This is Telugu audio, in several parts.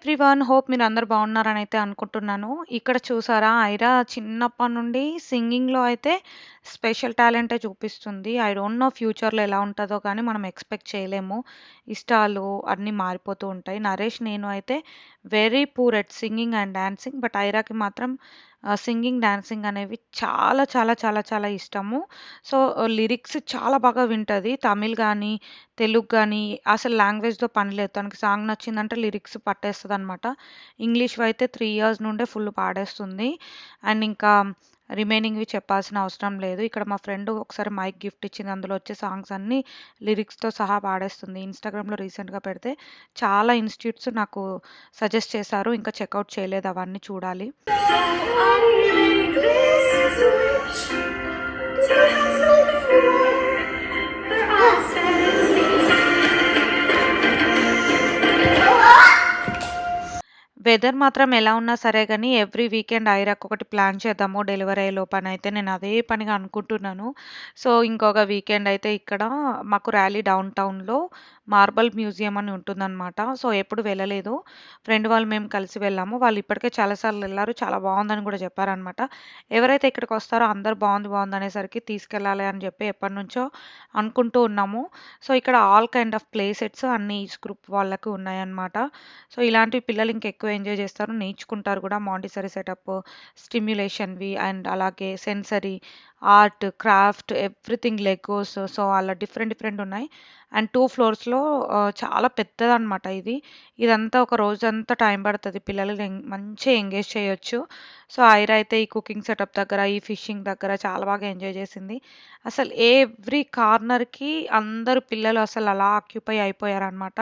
ఎవ్రీవన్ హోప్ మీరందరూ బాగున్నారని అయితే అనుకుంటున్నాను. ఇక్కడ చూసారా ఐరా చిన్నప్పటి నుండి సింగింగ్‌లో అయితే స్పెషల్ టాలెంటే చూపిస్తుంది. ఐ డోంట్ నో ఫ్యూచర్‌లో ఎలా ఉంటదో కానీ మనం ఎక్స్‌పెక్ట్ చేయలేము. ఇష్టాలు అన్నీ మారిపోతూ ఉంటాయి. నరేష్ నేను అయితే very poor at singing and dancing. But ఐరాకి మాత్రం సింగింగ్, డాన్సింగ్ అనేవి చాలా చాలా చాలా చాలా ఇష్టము. సో, లిరిక్స్ చాలా బాగా వింటది. తమిళ్ గానీ, తెలుగు గానీ అసలు లాంగ్వేజ్‌తో పని లేదు. తనకి సాంగ్ నచ్చిందంటే లిరిక్స్ పట్టేస్తదనమాట. ఇంగ్లీష్‌వి అయితే 3 ఇయర్స్ నుండే ఫుల్ పాడేస్తుంది. అండ్ ఇంకా రిమైనింగ్‌వి చెప్పాల్సిన అవసరం లేదు. ఇక్కడ మా ఫ్రెండ్ ఒకసారి మైక్ గిఫ్ట్ ఇచ్చింది. అందులో వచ్చే సాంగ్స్ అన్నీ లిరిక్స్‌తో సహా పాడేస్తుంది. ఇన్‌స్టాగ్రామ్‌లో రీసెంట్‌గా పెడితే చాలా ఇన్‌స్టిట్యూట్స్ నాకు సజెస్ట్ చేశారు. ఇంకా చెక్‌ఔట్ చేయలేదు. అవన్నీ చూడాలి. వెదర్ మాత్రం ఎలా ఉన్నా సరే గానీ, ఎవ్రీ వీకెండ్ ఐరాకొకటి ప్లాన్ చేద్దాము డెలివరీ అయ్యే లోపనైతే నేను అదే పనిగా అనుకుంటున్నాను. సో, ఇంకొక వీకెండ్ అయితే ఇక్కడ మాకు ర్యాలీ డౌన్ టౌన్‌లో మార్బల్ మ్యూజియం అని ఉంటుందనమాట. సో, ఎప్పుడు వెళ్ళలేదు. ఫ్రెండ్ వాళ్ళు మేము కలిసి వెళ్ళాము. వాళ్ళు ఇప్పటికే చాలా సార్లు ఎళ్లారు. చాలా బావుందని గూడా చెప్పారనమాట. ఎవరైతే ఇక్కడికొస్తారో అందరూ బావుంది, బావుంది అనేసరికి తీసుకెళ్ళాలి అని చెప్పి ఎప్పటినుంచో అనుకుంటూ ఉన్నాము. సో, ఇక్కడ all kind of play sets అన్ని ఏజ్ గ్రూప్ వాళ్ళకి ఉన్నాయన్నమాట. సో, ఇలాంటివి పిల్లలు ఇంకెక్కువ ఎంజాయ్ చేస్తారు. నేర్చుకుంటారు కూడా. మాంటిసరీ సెటప్, స్టిమ్యులేషన్‌వి అండ్ అలాగే sensory, art, craft everything Legos. So, అలా డిఫరెంట్ డిఫరెంట్ ఉన్నాయి. అండ్ 2 ఫ్లోర్స్‌లో చాలా పెద్దదనమాట ఇది. ఇదంతా ఒక రోజంతా టైం పడతది. పిల్లలు మంచిగా ఎంగేజ్ చేయొచ్చు. సో, ఐరా అయితే ఈ కుకింగ్ సెటప్ దగ్గర, ఈ ఫిషింగ్ దగ్గర చాలా బాగా ఎంజాయ్ చేసింది. అసలు ఎవ్రీ కార్నర్‌కి అందరూ పిల్లలు అసలు అలా ఆక్యుపై అయిపోయారనమాట.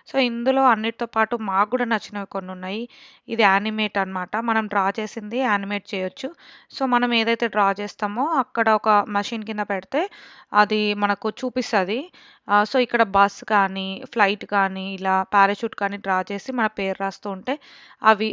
సో, ఇందులో అన్నిటితో పాటు మాకు గూడా నచ్చినవి కొన్నున్నాయి. ఇది యానిమేట్ అనమాట. మనం డ్రా చేసింది యానిమేట్ చేయొచ్చు. సో, మనం ఏదైతే డ్రా చేస్తామో అక్కడ ఒక మెషిన్ కింద పెడితే అది మనకు చూపిస్తది. సో, ఇక్కడ బస్ కానీ, ఫ్లైట్ కానీ, ఇలా పారాషూట్ కానీ డ్రా చేసి మన పేరు రాస్తూ ఉంటే అవి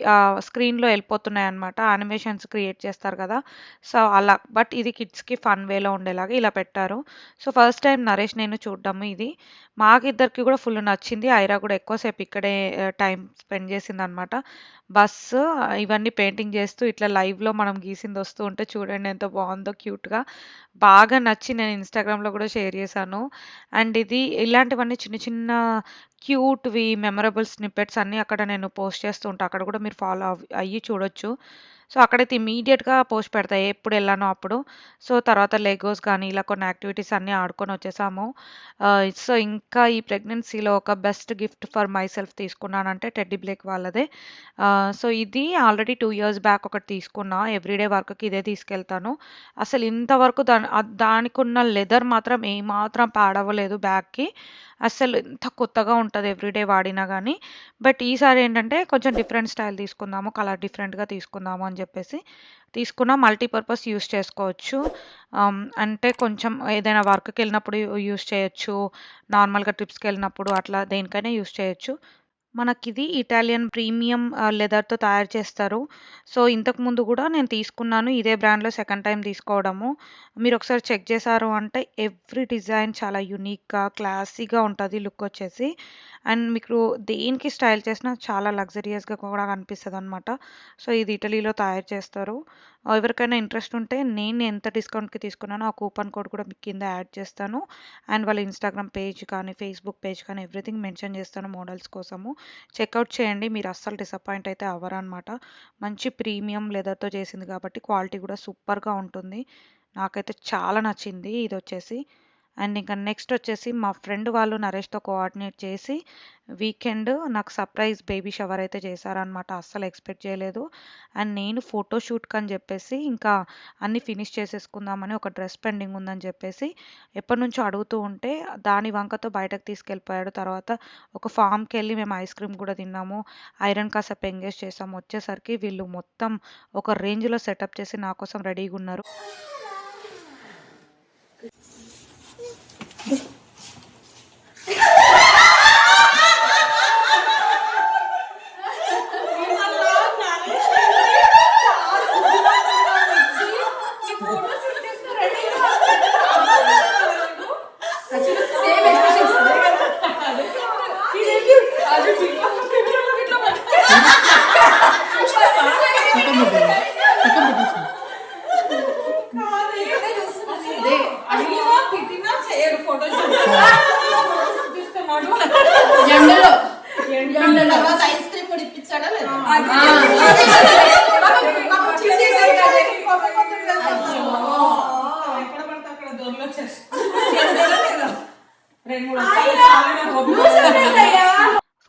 స్క్రీన్‌లో ఎళ్ళిపోతున్నాయన్నమాట. యానిమేషన్స్ క్రియేట్ చేస్తారు కదా! సో, అలా. బట్ ఇది కిడ్స్‌కి ఫన్ వేలో ఉండేలాగా ఇలా పెట్టారు. సో, ఫస్ట్ టైమ్ నరేష్ నేను చూడ్డము ఇది. మాకిద్దరికి కూడా ఫుల్ నచ్చింది. ఐరా కూడా ఎక్కువ సేపు ఇక్కడే టైమ్ స్పెండ్ చేసిందనమాట. బస్సు ఇవన్నీ పెయింటింగ్ చేస్తూ ఇట్లా లైవ్‌లో మనం గీసింది వస్తూ ఉంటే చూడండి ఎంత బావుందో క్యూట్‌గా. బాగా నచ్చి నేను ఇన్‌స్టాగ్రామ్‌లో కూడా షేర్ చేశాను. అండ్ ఇది ఇలాంటివన్నీ చిన్న చిన్న క్యూట్‌వి మెమరబుల్ స్నిప్పెట్స్ అన్నీ అక్కడ నేను పోస్ట్ చేస్తూ ఉంటా. అక్కడ కూడా మీరు ఫాలో అయ్యి చూడొచ్చు. సో, అక్కడైతే ఇమ్మీడియేట్‌గా పోస్ట్ పెడతా ఎప్పుడెళ్ళానో అప్పుడు. సో, తర్వాత లెగోస్ కానీ ఇలా కొన్ని యాక్టివిటీస్ అన్నీ ఆడుకొనొచ్చేసాము. సో, ఇంకా ఈ ప్రెగ్నెన్సీలో ఒక best gift for myself తీసుకున్నానంటే టెడ్డీ బ్లేక్ వాళ్ళదే. సో, ఇది ఆల్రెడీ 2 ఇయర్స్ బ్యాక్ ఒకటి తీసుకున్నా. ఎవ్రీడే వర్క్‌కి ఇదే తీసుకెళ్తాను. అసలు ఇంతవరకు దానికున్న లెదర్ మాత్రం ఏమాత్రం పాడవ్వలేదు బ్యాగ్‌కి. అస్సలు ఎంత కొత్తగా ఉంటది ఎవ్రీడే వాడినా గానీ. బట్ ఈసారి ఏంటంటే కొంచెం డిఫరెంట్ స్టైల్ తీసుకుందాము. కలర్ డిఫరెంట్‌గా తీసుకుందాము అని చెప్పేసి తీసుకున్నా. మల్టీపర్పస్ యూజ్ చేసుకోవచ్చు. అంటే కొంచెం ఏదైనా వర్క్‌కెళ్ళినప్పుడు యూజ్ చేయొచ్చు. నార్మల్‌గా ట్రిప్స్‌కెళ్ళినప్పుడు అట్లా దేనికైనా యూజ్ చేయొచ్చు. మనకిది ఇటాలియన్ ప్రీమియం లెదర్‌తో తయారు చేస్తారు. సో, ఇంతకుముందు గూడా నేను తీసుకున్నాను. ఇదే బ్రాండ్‌లో సెకండ్ టైమ్ తీసుకోవడము. మీరొకసారి చెక్ చేశారు అంటే ఎవ్రీ డిజైన్ చాలా యూనిక్‌గా, క్లాసీగా ఉంటది లుకొచ్చేసి. అండ్ మీకు దేనికి స్టైల్ చేసినా చాలా లగ్జరియస్‌గా కూడా కనిపిస్తదనమాట. సో, ఇది ఇటలీలో తయారు చేస్తారు. ఎవరికైనా ఇంట్రెస్ట్ ఉంటే నేను ఎంత డిస్కౌంట్‌కి తీసుకున్నానో ఆ కూపన్ కోడ్ కూడా మీకు కింద యాడ్ చేస్తాను. అండ్ వాళ్ళ ఇన్‌స్టాగ్రామ్ పేజ్ కానీ, ఫేస్‌బుక్ పేజ్ కానీ ఎవ్రీథింగ్ మెన్షన్ చేస్తాను మోడల్స్ కోసము. చెక్‌ఔట్ చేయండి. మీరు అస్సలు డిసప్పాయింట్ అయితే అవ్వరనమాట. మంచి ప్రీమియం లెదర్‌తో చేసింది కాబట్టి క్వాలిటీ కూడా సూపర్‌గా ఉంటుంది. నాకైతే చాలా నచ్చింది ఇదొచ్చేసి. అండ్ ఇంకా నెక్స్ట్ వచ్చేసి మా ఫ్రెండ్ వాళ్ళు నరేష్‌తో కోఆర్డినేట్ చేసి వీకెండ్ నాకు సర్ప్రైజ్ బేబీ షవర్ అయితే చేశారనమాట. అస్సలు ఎక్స్‌పెక్ట్ చేయలేదు. అండ్ నేను ఫోటో షూట్‌కని చెప్పేసి ఇంకా అన్నీ ఫినిష్ చేసేసుకుందామని ఒక డ్రెస్ పెండింగ్ ఉందని చెప్పేసి ఎప్పటినుంచో అడుగుతూ ఉంటే దాని వంకతో బయటకు తీసుకెళ్ళిపోయాడు. తర్వాత ఒక ఫామ్‌కెళ్ళి మేము ఐస్ క్రీమ్ కూడా తిన్నాము. ఐరన్ కాసేపు ఎంగేజ్ చేసాము. వచ్చేసరికి వీళ్ళు మొత్తం ఒక రేంజ్‌లో సెటప్ చేసి నా కోసం రెడీగున్నారు.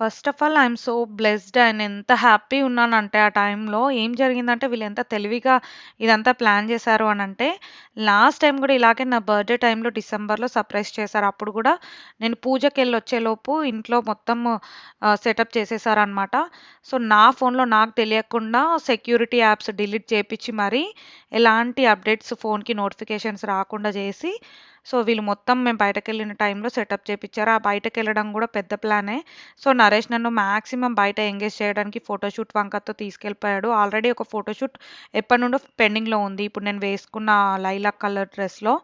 First of all I'm so blessed and ఎంత హ్యాపీ ఉన్నానంటే ఆ టైంలో ఏం జరిగిందంటే వీళ్ళు ఎంత తెలివిగా ఇదంతా ప్లాన్ చేశారు అని అంటే లాస్ట్ టైం కూడా ఇలాగే నా బర్త్డే టైంలో డిసెంబర్లో సర్ప్రైజ్ చేశారు. అప్పుడు కూడా నేను పూజకి వెళ్ళి వచ్చేలోపు ఇంట్లో మొత్తం సెటప్ చేసేసారనమాట. సో నా ఫోన్లో నాకు తెలియకుండా సెక్యూరిటీ యాప్స్ డిలీట్ చేపించి మరి ఎలాంటి అప్డేట్స్ ఫోన్కి నోటిఫికేషన్స్ రాకుండా చేసి సో వీళ్ళు మొత్తం మేము బయటకెళ్ళిన టైంలో సెటప్ చేపిచ్చారు. ఆ బయటకెళ్ళడం కూడా పెద్ద ప్లానే. సో నరేష్ నన్ను మాక్సిమం బయట ఎంగేజ్ చేయడానికి ఫోటోషూట్ వంకతో తీసుకెళ్ళిపోయాడు. ఆల్రెడీ ఒక ఫోటోషూట్ ఎప్పటినుండో పెండింగ్‌లో ఉంది. ఇప్పుడు నేను వేసుకున్న లైలాక్ కలర్ డ్రెస్‌లో.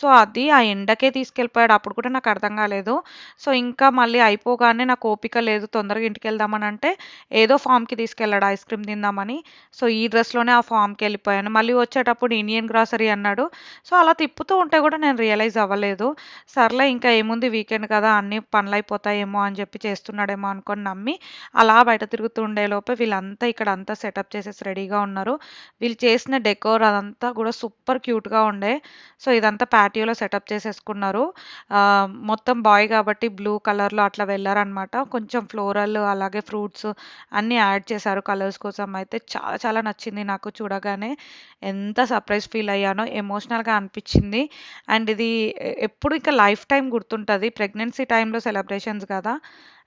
సో అది ఆ ఎండకే తీసుకెళ్ళిపోయాడు. అప్పుడు కూడా నాకు అర్థం కాలేదు. సో ఇంకా మళ్ళీ అయిపోగానే నాకు ఓపిక లేదు తొందరగా ఇంటికెళ్దామని అంటే ఏదో ఫార్మ్‌కి తీసుకెళ్ళాడు ఐస్ క్రీమ్ తిందామని. సో ఈ డ్రెస్‌లోనే ఆ ఫార్మ్‌కెళ్ళిపోయాను. మళ్ళీ వచ్చేటప్పుడు ఇండియన్ గ్రాసరీ అన్నాడు. సో అలా తిప్పుతూ ఉంటే కూడా నేను రియలైజ్ అవ్వలేదు. సర్లే ఇంకా ఏముంది వీకెండ్ కదా! అన్నీ పనులైపోతాయేమో అని చెప్పి చేస్తున్నాడేమో అనుకోని నమ్మి అలా బయట తిరుగుతూ ఉండేలోపే వీళ్ళంతా ఇక్కడ అంతా సెటప్ చేసేసి రెడీగా ఉన్నారు. వీళ్ళు చేసిన డెకోర్ అదంతా కూడా సూపర్ క్యూట్‌గా ఉండే. సో ఇదంతా పాటియోలో సెటప్ చేసేసుకున్నారు. మొత్తం బాయ్ కాబట్టి బ్లూ కలర్‌లో అట్లా వెళ్లారనమాట. కొంచెం ఫ్లోరల్ అలాగే ఫ్రూట్స్ అన్నీ యాడ్ చేశారు కలర్స్ కోసం అయితే చాలా చాలా నచ్చింది నాకు చూడగానే. ఎంత సర్ప్రైజ్ ఫీల్ అయ్యానో ఎమోషనల్‌గా అనిపించింది. అండ్ ఇది ఎప్పుడు ఇంకా లైఫ్ టైమ్ గుర్తుంటది. ప్రెగ్నెన్సీ టైమ్‌లో సెలబ్రేషన్స్ గదా!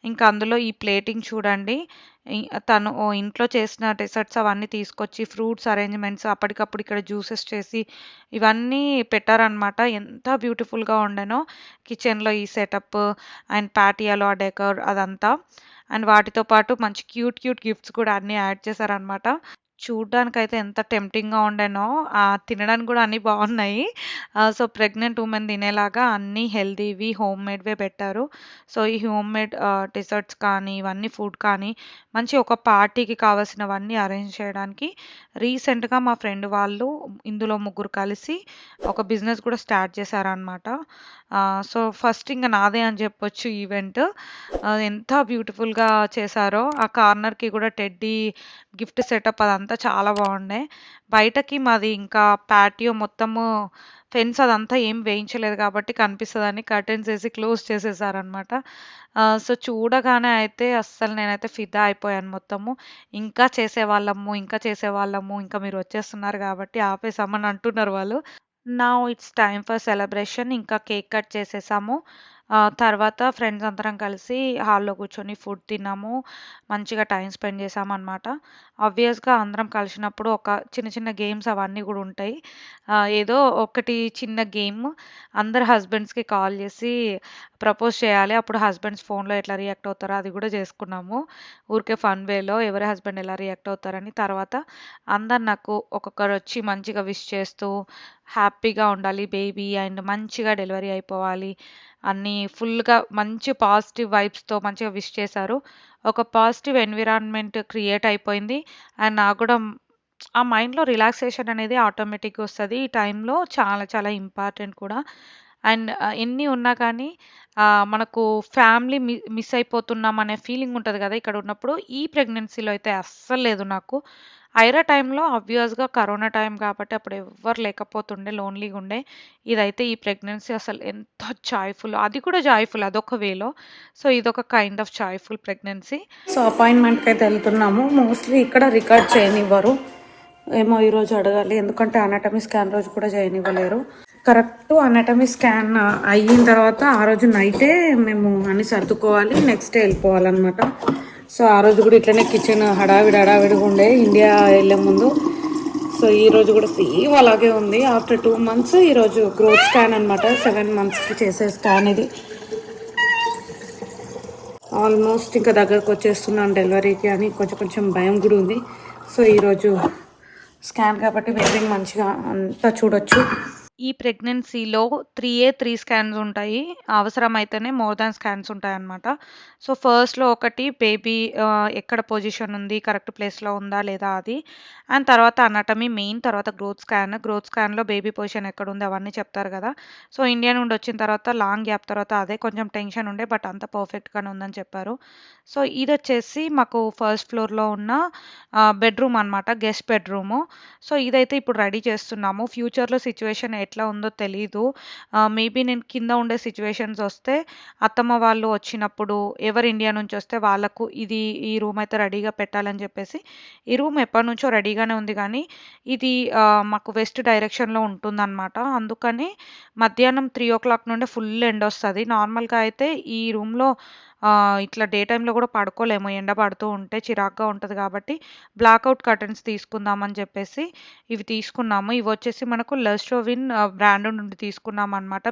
ఇంకా అందులో ఈ ప్లేటింగ్ చూడండి. ఇ తను ఇంట్లో చేసిన డెసర్ట్స్ అవన్నీ తీసుకొచ్చి ఫ్రూట్స్ అరేంజ్‌మెంట్స్ అప్పటికప్పుడు ఇక్కడ జ్యూసెస్ చేసి ఇవన్నీ పెట్టారనమాట. ఎంత బ్యూటిఫుల్‌గా ఉండెనో కిచెన్‌లో ఈ సెటప్ అండ్ పాటియాలో ఆ డెకర్ అదంతా. అండ్ వాటితో పాటు మంచి క్యూట్ క్యూట్ గిఫ్ట్స్ కూడా అన్నీ యాడ్ చేశారనమాట. చూడ్డానికైతే ఎంత టెంప్టింగ్‌గా ఉండెనో. తినడానికి గూడా అన్నీ బావున్నాయి. సో, ప్రెగ్నెంట్ వుమెన్ తినేలాగా అన్నీ హెల్తీవి, హోమ్ మేడ్‌వే పెట్టారు. సో, ఈ హోమ్ మేడ్ డెజర్ట్స్ కానీ, ఇవన్నీ ఫుడ్ కానీ, మంచి ఒక పార్టీకి కావాల్సినవన్నీ అరేంజ్ చేయడానికి రీసెంట్‌గా మా ఫ్రెండ్ వాళ్ళు ఇందులో ముగ్గురు కలిసి ఒక బిజినెస్ కూడా స్టార్ట్ చేశారనమాట. సో, ఫస్ట్ ఇంక నాదే అని చెప్పొచ్చు ఈవెంట్. ఎంత బ్యూటిఫుల్‌గా చేశారో. ఆ కార్నర్‌కి కూడా టెడ్డీ గిఫ్ట్ సెటప్ అదంతా చాలా బాగుండే. బయటకి మాది ఇంకా పాటియో మొత్తము ఫెన్స్ అదంతా ఏం వేయించలేదు కాబట్టి కనిపిస్తదని కర్టెన్స్ ఏసి క్లోజ్ చేసేసారనమాట. సో, చూడగానే అయితే అస్సలు నేనైతే ఫిదా అయిపోయాను మొత్తము. ఇంకా చేసేవాళ్ళము, ఇంకా చేసేవాళ్ళము, ఇంకా మీరొచ్చేస్తున్నారు కాబట్టి ఆపేసామని అంటున్నారు వాళ్ళు. Now it's time for celebration. ఇంకా కేక్ కట్ చేసేసాము. తర్వాత ఫ్రెండ్స్ అందరం కలిసి హాల్‌లో కూర్చొని ఫుడ్ తిన్నాము. మంచిగా టైమ్ స్పెండ్ చేశామనమాట. ఆబ్వియస్‌గా అందరం కలిసినప్పుడు ఒక చిన్న చిన్న గేమ్స్ అవన్నీ గూడా ఉంటాయి. ఏదో ఒకటి చిన్న గేమ్ అందరు హస్బెండ్స్‌కి కాల్ చేసి ప్రపోజ్ చేయాలి. అప్పుడు హస్బెండ్స్ ఫోన్‌లో ఎట్లా రియాక్ట్ అవుతారో అది గూడా చేసుకున్నాము. ఊరికే ఫన్ వేలో ఎవరి హస్బెండ్ ఎలా రియాక్ట్ అవుతారని. తర్వాత అందరు నాకు ఒక్కొక్కరొచ్చి మంచిగా విష్ చేస్తూ హ్యాపీగా ఉండాలి బేబీ అండ్ మంచిగా డెలివరీ అయిపోవాలి. అన్నీ ఫుల్‌గా మంచి పాజిటివ్ వైబ్స్‌తో మంచిగా విష్ చేశారు. ఒక పాజిటివ్ ఎన్విరాన్మెంట్ క్రియేట్ అయిపోయింది. అండ్ నాకు గూడా ఆ మైండ్‌లో రిలాక్సేషన్ అనేది ఆటోమేటిక్‌గా వస్తది. ఈ టైంలో చాలా చాలా ఇంపార్టెంట్ కూడా. అండ్ ఎన్ని ఉన్నా కానీ మనకు ఫ్యామిలీ మిస్ అయిపోతున్నాం అనే ఫీలింగ్ ఉంటది గదా! ఇక్కడ ఉన్నప్పుడు. ఈ ప్రెగ్నెన్సీలో అయితే అస్సలు లేదు నాకు. ఐరా టైంలో ఆబ్వియస్‌గా కరోనా టైం కాబట్టి అప్పుడు ఎవ్వరు లేకపోతుండే లోన్‌లీగుండే. ఇదైతే ఈ ప్రెగ్నెన్సీ అసలు ఎంత జాయ్‌ఫుల్ అది కూడా జాయ్‌ఫుల్ అదొక వేలో. సో, ఇదొక kind of joyful pregnancy. So, అపాయింట్మెంట్‌కైతే వెళ్తున్నాము. మోస్ట్‌లీ ఇక్కడ రికార్డ్ చేయనివ్వరు. ఏమో ఈరోజు అడగాలి. ఎందుకంటే అనాటమీ స్కాన్ రోజు కూడా చేయనివ్వలేరు. కరెక్ట్ అనాటమీ స్కాన్ అయిన తర్వాత ఆ రోజు నైటే మేము అన్ని సర్దుకోవాలి. Next day వెళ్ళిపోవాలన్నమాట. సో ఆ రోజు కూడా ఇట్లనే కిచెన్ హడావిడిగా ఉండే ఇండియా వెళ్ళే ముందు. సో ఈ రోజు కూడా సేమ్ అలాగే ఉంది. ఆఫ్టర్ 2 months ఈరోజు గ్రోత్ స్కాన్ అనమాట. 7 monthsకి చేసే స్కాన్ ఇది. ఆల్మోస్ట్ ఇంకా దగ్గరకు వచ్చేస్తున్నాను డెలివరీకి అని కొంచెం భయం కూడా ఉంది. సో ఈరోజు స్కాన్ కాబట్టి బేబీని మంచిగా అంతా చూడొచ్చు. ఈ ప్రెగ్నెన్సీలో 3 స్కాన్స్ ఉంటాయి. అవసరమైతేనే మోర్ దాన్ స్కాన్స్ ఉంటాయన్నమాట. సో, ఫస్ట్‌లో ఒకటి బేబీ ఎక్కడ పొజిషన్ ఉంది, కరెక్ట్ ప్లేస్‌లో ఉందా లేదా అది. అండ్ తర్వాత అనాటమీ మెయిన్, తర్వాత గ్రోత్ స్కాన్. గ్రోత్ స్కాన్‌లో బేబీ పొజిషన్ ఎక్కడుంది అవన్నీ చెప్తారు కదా! సో, ఇండియా నుండి వచ్చిన తర్వాత లాంగ్ గ్యాప్ తర్వాత అదే కొంచెం టెన్షన్ ఉండే బట్ అంతా పర్ఫెక్ట్‌గానే ఉందని చెప్పారు. సో, ఇదొచ్చేసి మాకు ఫస్ట్ ఫ్లోర్‌లో ఉన్న బెడ్‌రూమ్ అనమాట. Guest bedroom. సో, ఇదైతే ఇప్పుడు రెడీ చేస్తున్నాము. ఫ్యూచర్‌లో సిట్యుయేషన్ ఎట్లా ఉందో తెలీదు. మేబీ నేను కింద ఉండే సిట్యుయేషన్స్ వస్తే అత్తమ్మ వాళ్ళు వచ్చినప్పుడు ఎవరు ఇండియా నుంచి వస్తే వాళ్ళకు ఈ రూమ్ అయితే రెడీగా పెట్టాలని చెప్పేసి ఈ రూమ్ ఎప్పటినుంచో రెడీగానే ఉంది కానీ ఇది మాకు వెస్ట్ డైరెక్షన్‌లో ఉంటుందన్నమాట. అందుకని మధ్యాహ్నం 3:00 నుండి ఫుల్ ఎండొస్తది. నార్మల్‌గా అయితే ఈ రూమ్‌లో ఇట్లా డే టైమ్‌లో కూడా పడుకోలేము. ఎండ పడుతూ ఉంటే చిరాకుగా ఉంటది కాబట్టి బ్లాకౌట్ కర్టెన్స్ తీసుకుందామని చెప్పేసి ఇవి తీసుకున్నాము. ఇవొచ్చేసి మనకు లస్టోవిన్ బ్రాండ్ నుండి తీసుకున్నామనమాట.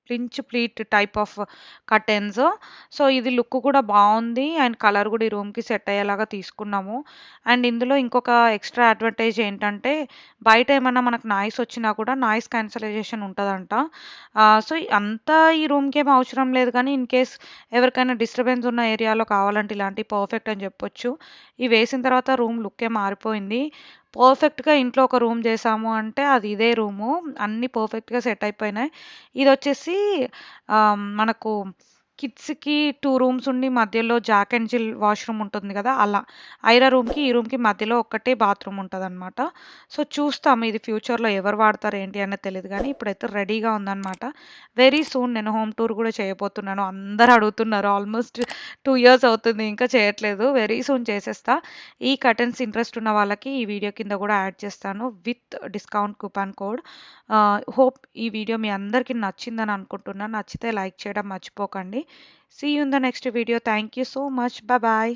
Pinch pleat type of curtains. So, ఇది లుక్ కూడా బావుంది. అండ్ కలర్ కూడా ఈ రూమ్‌కి సెట్ అయ్యేలాగా తీసుకున్నాము. అండ్ ఇందులో ఇంకొక ఎక్స్‌ట్రా అడ్వాంటేజ్ ఏంటంటే, బయట ఏమన్నా మనకు నాయిస్ వచ్చినా కూడా నాయిస్ క్యాన్సలైజేషన్ ఉంటదంట. సో, అంతా ఈ రూమ్‌కేం అవసరం లేదు కానీ, ఇన్ కేస్ ఎవరికైనా డిస్టర్బెన్స్ ఉన్న ఏరియాలో కావాలంటే ఇలాంటివి పర్ఫెక్ట్ అని చెప్పొచ్చు. ఇవేసిన తర్వాత రూమ్ లుక్కే మారిపోయింది. పర్ఫెక్ట్‌గా ఇంట్లో ఒక రూమ్ చేశాము అంటే అది ఇదే రూము. అన్నీ పర్ఫెక్ట్‌గా సెట్ అయిపోయినాయి. ఇదొచ్చేసి మనకు కిడ్స్‌కి 2 రూమ్స్ ఉండి మధ్యలో జాక్ అండ్ జిల్ వాష్‌రూమ్ ఉంటుంది గదా! అలా. ఐరా రూమ్‌కి, ఈ రూమ్‌కి మధ్యలో ఒక్కటే బాత్రూమ్ ఉంటదనమాట. సో, చూస్తాము ఇది ఫ్యూచర్‌లో ఎవరు వాడతారు ఏంటి అనేది తెలీదు గానీ, ఇప్పుడైతే రెడీగా ఉందనమాట. వెరీ సూన్ నేను హోమ్ టూర్ గూడా చేయబోతున్నాను. అందరూ అడుగుతున్నారు. ఆల్మోస్ట్ 2 ఇయర్స్ అవుతుంది. ఇంకా చేయట్లేదు. వెరీ సూన్ చేసేస్తా. ఈ కర్టెన్స్ ఇంట్రెస్ట్ ఉన్న వాళ్ళకి ఈ వీడియో కింద గూడా యాడ్ చేస్తాను with discount coupon code. Hope ఈ వీడియో మీ అందరికి నచ్చిందని అనుకుంటున్నాను. నచ్చితే లైక్ చేయడం మర్చిపోకండి. See you in the next video. Thank you so much. Bye.